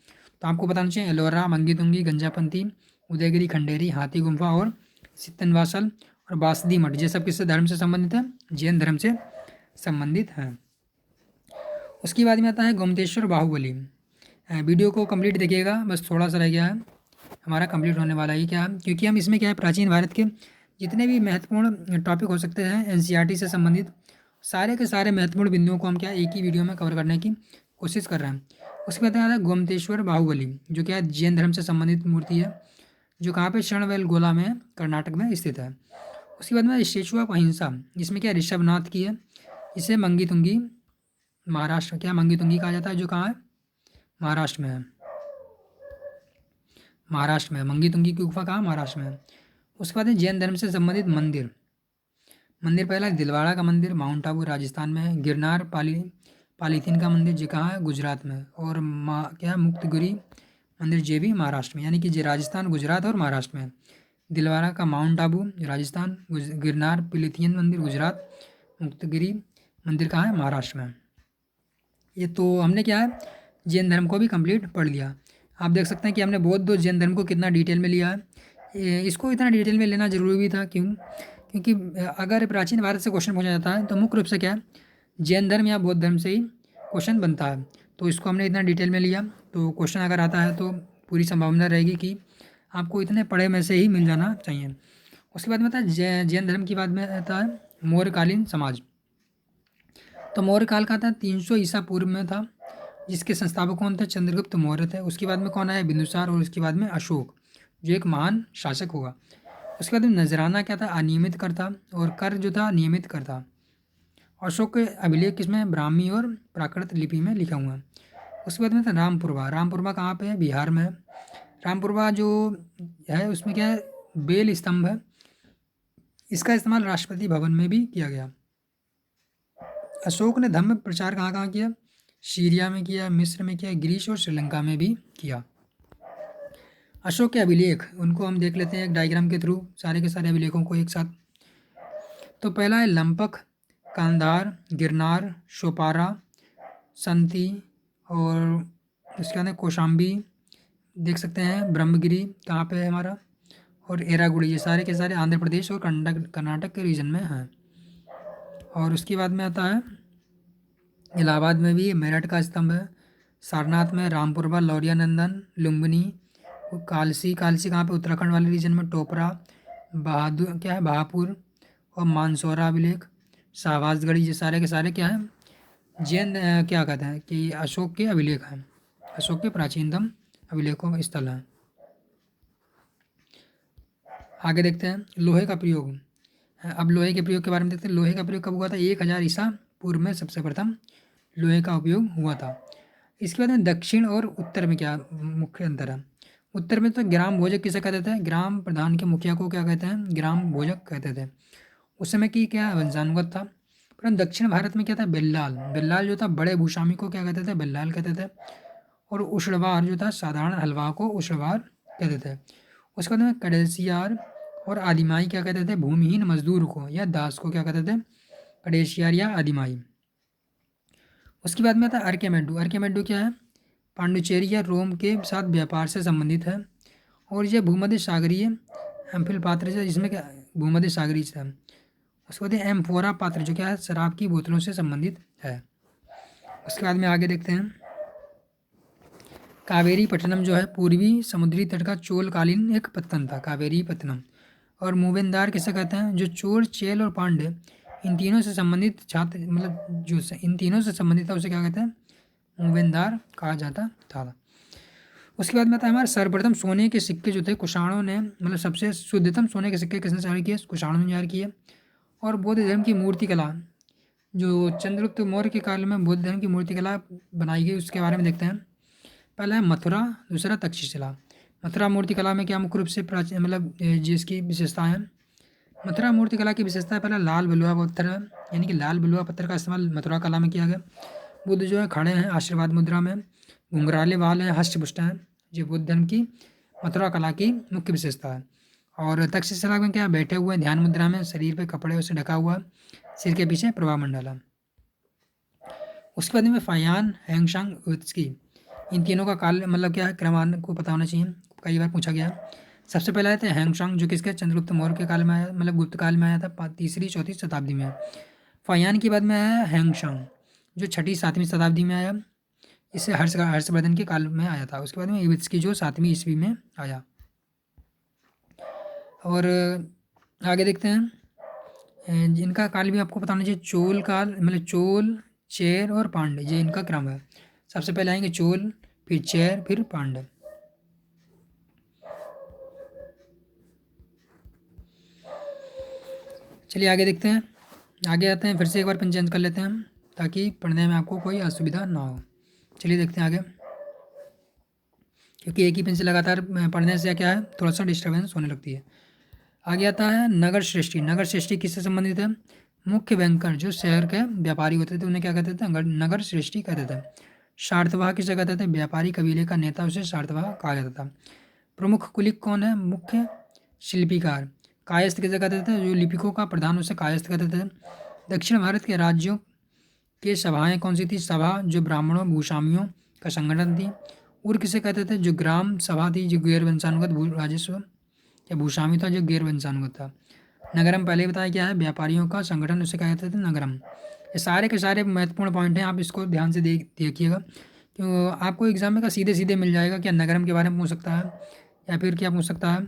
A: तो आपको बताना चाहिए एलोरा, मंगीतुंगी, गंजापंथी, उदयगिरी खंडेरी, हाथी गुफा और सित्तनवासल और बासदी मठ, ये सब किस धर्म से संबंधित है, जैन धर्म से संबंधित हैं। उसके बाद में आता है गोमतेश्वर बाहुबली। वीडियो को कंप्लीट देखिएगा, बस थोड़ा सा रह गया है, हमारा कंप्लीट होने वाला है क्या, क्योंकि हम इसमें क्या है, प्राचीन भारत के जितने भी महत्वपूर्ण टॉपिक हो सकते हैं एनसीईआरटी से संबंधित, सारे के सारे महत्वपूर्ण बिंदुओं को हम क्या एक ही वीडियो में कवर करने की कोशिश कर रहे हैं। उसके बाद आता है गोमतेश्वर बाहुबली, जो क्या है, जैन धर्म से संबंधित मूर्ति है, जो कहाँ पे, शरणवेलगोला में, कर्नाटक में स्थित है। उसके बाद में स्टेचू ऑफ अहिंसा, जिसमें क्या ऋषभनाथ की है, इसे मंगी तुंगी महाराष्ट्र, क्या मंगी तुंगी कहा जाता है, जो कहाँ है, महाराष्ट्र में है। महाराष्ट्र में मंगी तुंगी की गुफा कहाँ, महाराष्ट्र में है। उसके बाद जैन धर्म से संबंधित मंदिर, पहला दिलवाड़ा का मंदिर माउंट आबू राजस्थान में है। गिरनार पालीथीन का मंदिर जो कहाँ है, गुजरात में। और क्या है, मुक्तगिरी मंदिर ये भी महाराष्ट्र में, यानी कि ये राजस्थान, गुजरात और महाराष्ट्र में है। दिलवाड़ा का माउंट आबू राजस्थान, गिरनार पालीथीन मंदिर गुजरात, मुक्तगिरी मंदिर कहाँ है, महाराष्ट्र में। ये तो हमने क्या है, जैन धर्म को भी कंप्लीट पढ़ लिया। आप देख सकते हैं कि हमने बौद्ध और जैन धर्म को कितना डिटेल में लिया है। इसको इतना डिटेल में लेना ज़रूरी भी था, क्योंकि अगर प्राचीन भारत से क्वेश्चन पूछा जाता है तो मुख्य रूप से क्या है, जैन धर्म या बौद्ध धर्म से ही क्वेश्चन बनता है। तो इसको हमने इतना डिटेल में लिया, तो क्वेश्चन अगर आता है तो पूरी संभावना रहेगी कि आपको इतने पढ़े में से ही मिल जाना चाहिए। उसके बाद में आता है जैन धर्म की बात में आता है मौर्यकालीन समाज। तो मौर्य काल का था 300 ईसा पूर्व में था, जिसके संस्थापक कौन थे, चंद्रगुप्त मौर्य थे। उसके बाद में कौन आया, बिंदुसार, और उसके बाद में अशोक, जो एक महान शासक होगा। उसके बाद में नजराना क्या था, अनियमित कर था, और कर जो था नियमित कर था। अशोक के अभिलेख किसमें, ब्राह्मी और प्राकृत लिपि में लिखा हुआ है। उसके बाद में था रामपुरवा। रामपुरवा कहाँ पे है, बिहार में है। रामपुरवा जो है उसमें क्या है, बेल स्तंभ है। इसका इस्तेमाल राष्ट्रपति भवन में भी किया गया। अशोक ने धर्म प्रचार कहाँ कहाँ किया, सीरिया में किया, मिस्र में किया, ग्रीस और श्रीलंका में भी किया। अशोक के अभिलेख, उनको हम देख लेते हैं एक डायग्राम के थ्रू, सारे के सारे अभिलेखों को एक साथ। तो पहला है लंपक, कांधार, गिरनार, शोपारा, संति, और उसके बाद कौशाम्बी देख सकते हैं, ब्रह्मगिरी कहाँ पे है हमारा, और एरागुड़ी, ये सारे के सारे आंध्र प्रदेश और कर्नाटक के रीजन में हैं। और उसके बाद में आता है इलाहाबाद में भी मेरठ का स्तंभ है, सारनाथ में, रामपुरवा, लौरिया नंदन, लुम्बिनी, कालसी। कालसी कहाँ पे? उत्तराखंड वाले रीजन में। टोपरा, बहादुर क्या है, बहापुर और मानसौरा अभिलेख, शाहबाजगढ़ी। ये सारे के सारे क्या है, जैन क्या कहते हैं कि अशोक के अभिलेख हैं, अशोक के प्राचीनतम अभिलेखों का स्थल है। आगे देखते हैं लोहे का प्रयोग। अब लोहे के प्रयोग के बारे में देखते हैं। लोहे का प्रयोग कब हुआ था? 1000 ईसा पूर्व में सबसे प्रथम लोहे का उपयोग हुआ था। इसके बाद में दक्षिण और उत्तर में क्या मुख्य अंतर है? उत्तर में तो ग्राम भोजक किसे कहते थे? ग्राम प्रधान के मुखिया को क्या कहते हैं? ग्राम भोजक कहते थे। उस समय की क्या वंशानुगत था। परंतु दक्षिण भारत में क्या था? बेल्लाल। बेल्लाल जो था बड़े भूस्वामी को क्या कहते थे? बेल्लाल कहते थे। और उषड़वार जो था साधारण हलवा को उषड़वार कहते थे। उसके बाद में कडेसियार और आदिमाई क्या कहते थे? भूमिहीन मजदूर को या दास को क्या कहते थे? कडेसियार या आदिमाई। उसके बाद में आता है अर्केमेडू। अर्केमेडू क्या है? पांडुचेरी या रोम के साथ व्यापार से संबंधित है और यह भूमध्य सागरीय एम्फिल पात्र से, जिसमें क्या भूमध्य सागरीय से। उसके बाद एम्फोरा पात्र जो क्या है? शराब की बोतलों से संबंधित है। उसके बाद में आगे देखते हैं कावेरी पट्टनम जो है पूर्वी समुद्री तट का चोलकालीन एक पत्तन था, कावेरी पत्तनम। और मूवेंदार किसे कहते हैं? जो चोल, चेल और पांड्य इन तीनों से संबंधित छात्र, मतलब जो इन तीनों से संबंधित था उसे क्या कहते हैं? मूवेंदार कहा जाता था। उसके बाद में आता है हमारे सर्वप्रथम सोने के सिक्के जो थे कुषाणों ने, मतलब सबसे शुद्धतम सोने के सिक्के किसने तैयार किए? कुषाणों ने तैयार किए। और बौद्ध धर्म की मूर्ति कला जो चंद्रगुप्त मौर्य के काल में बौद्ध धर्म की मूर्ति कला बनाई गई उसके बारे में देखते हैं। पहला है मथुरा, दूसरा तक्षशिला। मथुरा मूर्ति कला में क्या मुख्य रूप से प्राचीन, मतलब जिसकी विशेषता है? मथुरा मूर्ति कला की विशेषता है पहला लाल बलुआ पत्थर है, यानी कि लाल बलुआ पत्थर का इस्तेमाल मथुरा कला में किया गया। बुद्ध जो है खड़े हैं आशीर्वाद मुद्रा में, घुंघराले वाल हैं, हष्टपुष्ट हैं। ये बुद्ध धर्म की मथुरा कला की मुख्य विशेषता है। और तक्षशिला में क्या? बैठे हुए ध्यान मुद्रा में, शरीर पे कपड़े से ढका हुआ, सिर के पीछे प्रभा मंडल है। उसके बाद में फायान, हैंगशांग, उत्सकी, इन तीनों का काल मतलब क्या है? क्रमांक को पता होना चाहिए, कई बार पूछा गया। सबसे पहले आया था हैंगशांग जो किसके? चंद्रगुप्त मौर्य के काल में आया, मतलब गुप्त काल में आया था, 3री-4वीं शताब्दी में। फायान के बाद में आया हैंगशांग जो 6ठी-7वीं शताब्दी में आया, इससे हर्षवर्धन के काल में आया था। उसके बाद में युवित्सकी जो 7वीं ईस्वी में आया। और आगे देखते हैं जिनका काल भी आपको पता होना चाहिए। चोल काल, मतलब चोल, चेर और पांड्य, ये इनका क्रम है। सबसे पहले आएंगे चोल, फिर चेर, फिर पांड्य। चलिए आगे देखते हैं। आगे आते हैं, फिर से एक बार पेन चेंज कर लेते हैं हम, ताकि पढ़ने में आपको कोई असुविधा ना हो। चलिए देखते हैं आगे, क्योंकि एक ही पेन से लगातार पढ़ने से क्या है, थोड़ा सा डिस्टर्बेंस होने लगती है। आगे आता है नगर श्रेष्ठी। नगर श्रेष्ठी किससे संबंधित है? मुख्य बैंकर जो शहर के व्यापारी होते थे उन्हें क्या कहते थे? नगर श्रेष्ठी कहते थे। सार्थवाह किसे कहते थे? व्यापारी कबीले का नेता उसे सार्थवाह कहा जाता था। प्रमुख कुलिक कौन है? मुख्य शिल्पीकार। कायस्थ किसे कहते थे? जो लिपिकों का प्रधान उसे कायस्थ कहते थे। दक्षिण भारत के राज्यों के सभाएं कौन सी थी? सभा जो ब्राह्मणों भूस्वामियों का संगठन थी। उर किसे कहते थे? जो ग्राम सभा थी, जो गैर वंशानुगत भू राजस्व या भूस्वामी था, जो गैर वंशानुगत था। नगरम पहले ही बताया क्या है? व्यापारियों का संगठन, उसे कहा जाता था नगरम। ये सारे के सारे महत्वपूर्ण पॉइंट हैं, आप इसको ध्यान से देखिएगा, तो आपको एग्जाम में का सीधे सीधे मिल जाएगा। क्या नगरम के बारे में पूछ सकता है, या फिर क्या पूछ सकता है,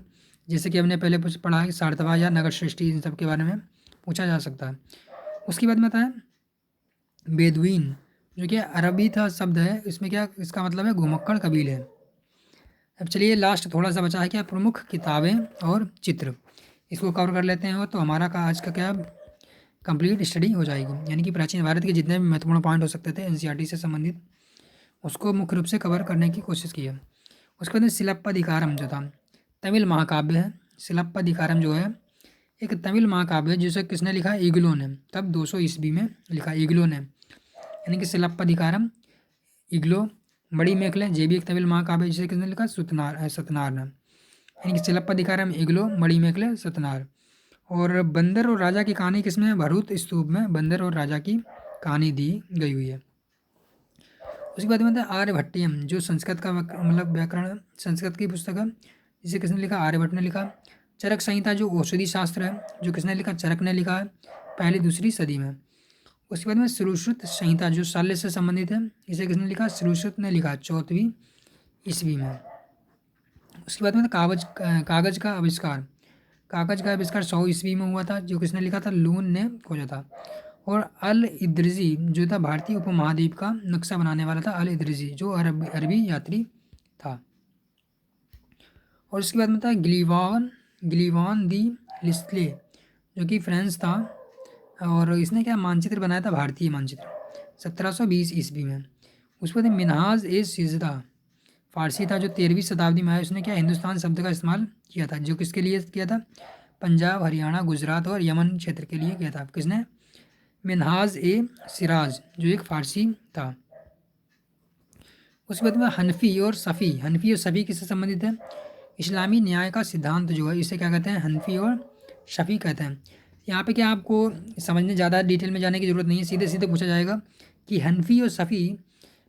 A: जैसे कि हमने पहले पढ़ा है सार्थवाह या नगर सृष्टि, इन सब के बारे में पूछा जा सकता है। उसके बाद में आता है बेदुइन, जो कि अरबी था शब्द है, इसमें क्या इसका मतलब है? घुमक्कड़ कबीले। अब चलिए लास्ट थोड़ा सा बचा है क्या? प्रमुख किताबें और चित्र, इसको कवर कर लेते हैं तो हमारा का आज का क्या कंप्लीट स्टडी हो जाएगी। यानी कि प्राचीन भारत के जितने भी महत्वपूर्ण पॉइंट हो सकते थे एनसीईआरटी से संबंधित, उसको मुख्य रूप से कवर करने की कोशिश की है। उसके बाद शिलप्पाधिकारम जो था तमिल महाकाव्य है। शिलप्पाधिकारम जो है एक तमिल महाकाव्य है, जिसे किसने लिखा? ईगलो ने, तब 200 ईस्वी में लिखा ईगलो ने। यानी कि शिलप्पाधिकारम, ईगलो, बड़ी मेखले, ये भी एक तमिल महाकाव्य है, जिसे किसने लिखा? सतनार ने। यानी कि शिलप्पाधिकारम, ईगलो, बड़ी मेखले, सतनार। और बंदर और राजा की कहानी किसमें है? भरूत स्तूप में बंदर और राजा की कहानी दी गई हुई है। उसके बाद में आर्यभट्टियम, जो संस्कृत का मतलब व्याकरण, संस्कृत की पुस्तक है, जिसे किसने लिखा? आर्यभट्ट ने लिखा। चरक संहिता जो औषधि शास्त्र है, जो किसने लिखा? चरक ने लिखा है, 1ली-2री सदी में। उसके बाद में श्रुश्रुत संहिता जो शल्य से संबंधित है, इसे किसने लिखा? श्रुश्रुत ने लिखा 4वीं ईस्वी में। उसके बाद में कागज का आविष्कार। कागज का आविष्कार 100 ईस्वी में हुआ था, जो किसने लिखा था? लून ने खोजा था। और अल इद्रिजी जो था भारतीय उपमहाद्वीप का नक्शा बनाने वाला था, अल इद्रिजी जो अरबी यात्री था। और उसके बाद में था गिलीवान दी लिस्ले जो कि फ्रेंच था, और इसने क्या मानचित्र बनाया था? भारतीय मानचित्र 1720 ईस्वी में। उसके बाद मिनहाज ए सिजदा फारसी था जो 13वीं शताब्दी में आया। उसने क्या हिंदुस्तान शब्द का इस्तेमाल किया था, जो किसके लिए किया था? पंजाब, हरियाणा, गुजरात और यमन क्षेत्र के लिए किया था। किसने? मिनहाज ए सिराज जो एक फारसी था। उसके बाद में हनफी और सफ़ी किससे संबंधित है? इस्लामी न्याय का सिद्धांत जो है, इसे क्या कहते हैं? हनफी और शफ़ी कहते हैं। यहाँ पे क्या आपको समझने ज़्यादा डिटेल में जाने की ज़रूरत नहीं है, सीधे सीधे पूछा जाएगा कि हनफी और शफ़ी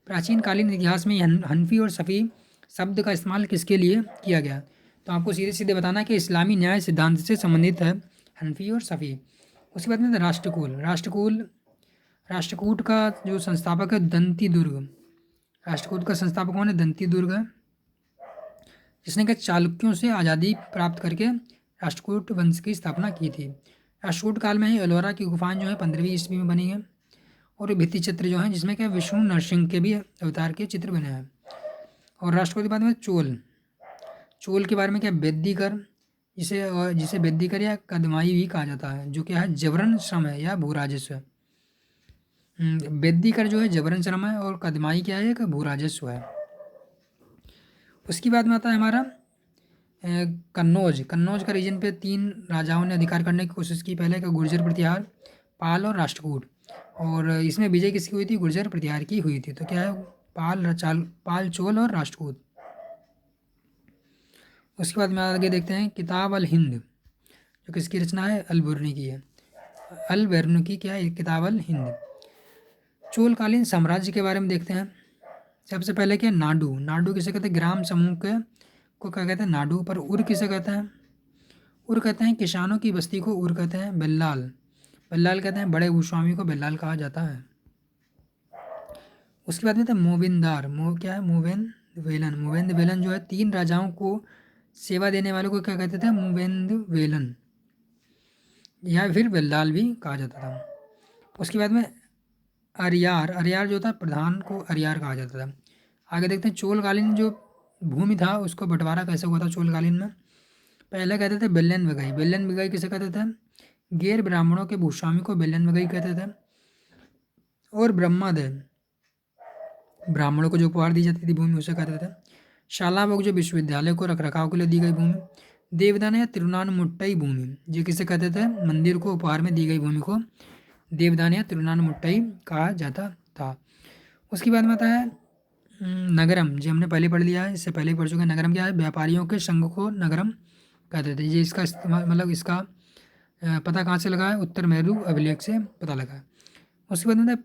A: प्राचीन कालीन इतिहास में हनफी और शफ़ी शब्द का इस्तेमाल किसके लिए किया गया? तो आपको सीधे सीधे बताना कि इस्लामी न्याय सिद्धांत से संबंधित है हनफी और शफ़ी। उसके बाद में राष्ट्रकूट का जो संस्थापक है दंती दुर्ग। राष्ट्रकूट का संस्थापक कौन है? दंती दुर्ग है, जिसने क्या चालुक्यों से आज़ादी प्राप्त करके राष्ट्रकूट वंश की स्थापना की थी। राष्ट्रकूट काल में ही एलोरा की गुफाएं जो है 15वीं ईस्वी में बनी है, और भित्ति चित्र जो हैं जिसमें क्या विष्णु नरसिंह के भी अवतार के चित्र बने हैं। और राष्ट्रकूट के बाद में चोल के बारे में क्या? बेद्दीकर, जिसे बेद्दीकर या कदमाई भी कहा जाता है, जो क्या है? जबरन श्रम है या भूराजस्व है। बेद्दीकर जो है जबरन श्रम है, और कदमाई क्या है? एक भूराजस्व है। उसके बाद में आता है हमारा कन्नौज का रीजन पे 3 राजाओं ने अधिकार करने की कोशिश की। पहले का गुर्जर प्रतिहार, पाल और राष्ट्रकूट, और इसमें विजय किसकी हुई थी? गुर्जर प्रतिहार की हुई थी। तो क्या है? पाल, चोल और राष्ट्रकूट। उसके बाद में आगे देखते हैं किताब अल हिंद, जो किसकी रचना है? अल-बर्नी की है। अल-बर्नी की क्या है? किताब अल हिंद। चोलकालीन साम्राज्य के बारे में देखते हैं। सबसे पहले क्या? नाडु किसे कहते हैं? ग्राम समूह को क्या कहते हैं? नाडु। पर उर किसे कहते हैं? उर कहते हैं किसानों की बस्ती को उर कहते हैं। बेल्लाल कहते हैं बड़े भूस्वामी को बेल्लाल कहा जाता है। उसके बाद में था मोविंदार। क्या है? मोवेंद वेलन जो है 3 राजाओं को सेवा देने वालों को क्या कहते थे? मोवेंद वेलन, या फिर बेल्लाल भी कहा जाता था। उसके बाद में अरियार जो था प्रधान को अरियार कहा जाता था। आगे देखते हैं चोलकालीन जो भूमि था उसको बंटवारा कैसे हुआ था चोलकालीन में। पहले कहते थे बेल्लन बिगाई किसे कहते थे? गैर ब्राह्मणों के भूस्वामी को बेल्लन बिगाई कहते थे। और ब्रह्मादेव ब्राह्मणों को जो उपहार दी जाती थी भूमि उसे कहते थे। शालाबोग जो विश्वविद्यालय को रखरखाव के लिए दी गई भूमि। देवदान या तिरुनानमुट्टई भूमि, जो किसे कहते थे? मंदिर को उपहार में दी गई भूमि को देवदान या तिरुनानमुट्टई कहा जाता था। उसके बाद में आता है नगरम, जो हमने पहले पढ़ लिया है, इससे पहले पढ़ चुके हैं। नगरम क्या है? व्यापारियों के संघ को नगरम कहते थे। ये इसका इस्तेमाल मतलब इसका पता कहाँ से लगा है? उत्तर मेरू अभिलेख से पता लगा है। उसके बाद में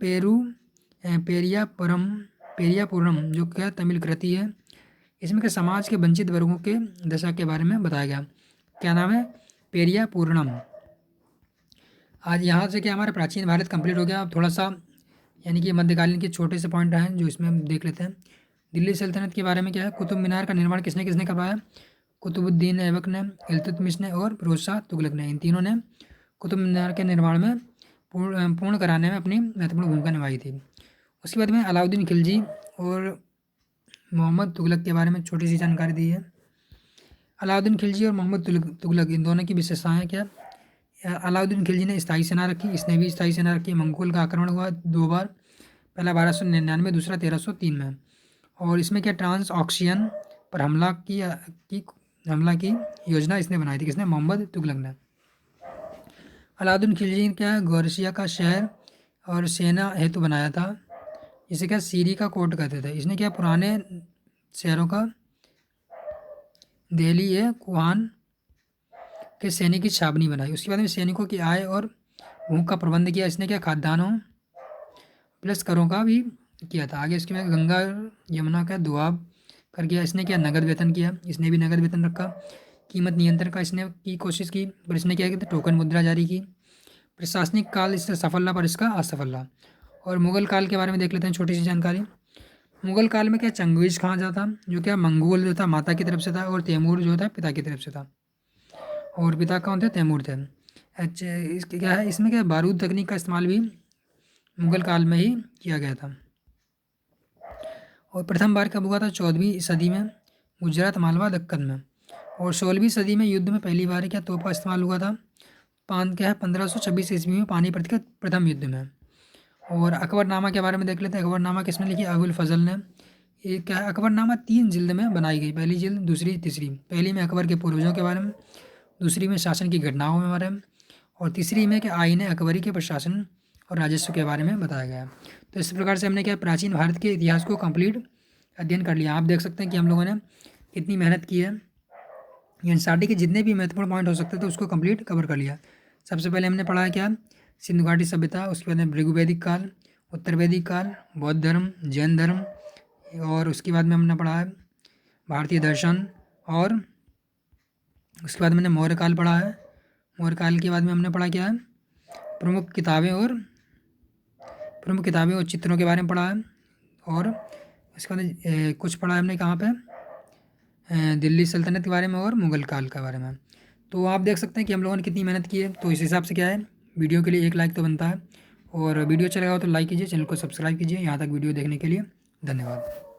A: पेरियापुरम जो क्या तमिल कृति है, इसमें क्या समाज के वंचित वर्गों के दशा के बारे में बताया गया। क्या नाम है? पेरियापुरम। आज यहाँ से क्या हमारा प्राचीन भारत कंप्लीट हो गया। अब थोड़ा सा यानी कि मध्यकालीन के छोटे से पॉइंट हैं जो इसमें हम देख लेते हैं। दिल्ली सल्तनत के बारे में क्या है? कुतुब मीनार का निर्माण किसने किसने करवाया? कुतुबुद्दीन ऐबक ने, इल्तुतमिश ने और फिरोज शाह तुगलक ने। इन तीनों ने कुतुब मीनार के निर्माण में पूर्ण कराने में अपनी महत्वपूर्ण भूमिका निभाई थी। उसके बाद में अलाउद्दीन खिलजी और मोहम्मद तुगलक के बारे में छोटी सी जानकारी दी है। अलाउद्दीन खिलजी और मोहम्मद तुगलक इन दोनों की विशेषताएं क्या? अलाउद्दीन खिलजी ने स्थायी सेना रखी, इसने भी स्थायी सेना रखी। मंगोल का आक्रमण हुआ 2 बार, पहला 1299, दूसरा 1303 में। और इसमें क्या ट्रांस ऑक्सियन पर हमला की योजना इसने बनाई थी। किसने? मोहम्मद तुगलक ने। अलाउद्दीन खिलजी ने क्या गौरसिया का शहर और सेना हेतु बनाया था, इसे क्या सीरी का कोट कहते थे। इसने क्या पुराने शहरों का दिल्ली है कुहान के सैनिक की छावनी बनाई। उसके बाद में सैनिकों की आय और भूख का प्रबंध किया। इसने क्या खाद्यान्नों प्लस करों का भी किया था। आगे इसके में गंगा यमुना का दुआब कर किया। इसने क्या नगद वेतन किया, इसने भी नगद वेतन रखा। कीमत नियंत्रण का इसने की कोशिश की, पर इसने क्या किया? टोकन मुद्रा जारी की। प्रशासनिक काल इससे सफल रहा पर इसका असफल रहा। और मुगल काल के बारे में देख लेते हैं छोटी सी जानकारी। मुगल काल में क्या चंगेज़ खान जो था, जो क्या मंगोल जो था माता की तरफ से था, और तैमूर जो था पिता की तरफ से था। और पिता कौन थे? तैमूर थे। अच्छा, इसके क्या है, इसमें क्या बारूद तकनीक का इस्तेमाल भी मुगल काल में ही किया गया था। और प्रथम बार कब हुआ था? 14वीं सदी में, गुजरात, मालवा, दक्कन में। और 16वीं सदी में युद्ध में पहली बार क्या तोप का इस्तेमाल हुआ था? क्या है 1526 ईस्वी में पानीपत के प्रथम युद्ध में। और अकबरनामा के बारे में देख लेते हैं। अकबरनामा किसने लिखी? अबुल फजल ने। ये क्या है, अकबरनामा 3 जिल्द में बनाई गई, पहली जिल्द, दूसरी, तीसरी। पहली में अकबर के पूर्वजों के बारे में, दूसरी में शासन की घटनाओं के बारे में, और तीसरी में क्या आईने अकबरी के प्रशासन और राजस्व के बारे में बताया गया। तो इस प्रकार से हमने क्या प्राचीन भारत के इतिहास को कंप्लीट अध्ययन कर लिया। आप देख सकते हैं कि हम लोगों ने कितनी मेहनत की है। एनसीईआरटी के जितने भी महत्वपूर्ण पॉइंट हो सकते थे उसको कंप्लीट कवर कर लिया। सबसे पहले हमने पढ़ा क्या? सिंधु घाटी सभ्यता, उसके बाद में भृगुवैदिक काल, उत्तर वैदिक काल, बौद्ध धर्म, जैन धर्म, और उसके बाद में हमने पढ़ा है भारतीय दर्शन, और उसके बाद मैंने मौर्य काल पढ़ा है। मौर्य काल के बाद में हमने पढ़ा क्या है? प्रमुख किताबें और चित्रों के बारे में पढ़ा है। और इसके बाद कुछ पढ़ा है हमने कहाँ पे? दिल्ली सल्तनत के बारे में और मुगल काल के बारे में। तो आप देख सकते हैं कि हम लोगों ने कितनी मेहनत की है। तो इस हिसाब से क्या है, वीडियो के लिए 1 लाइक तो बनता है। और वीडियो अच्छा लगा हो तो लाइक कीजिए, चैनल को सब्सक्राइब कीजिए। यहाँ तक वीडियो देखने के लिए धन्यवाद।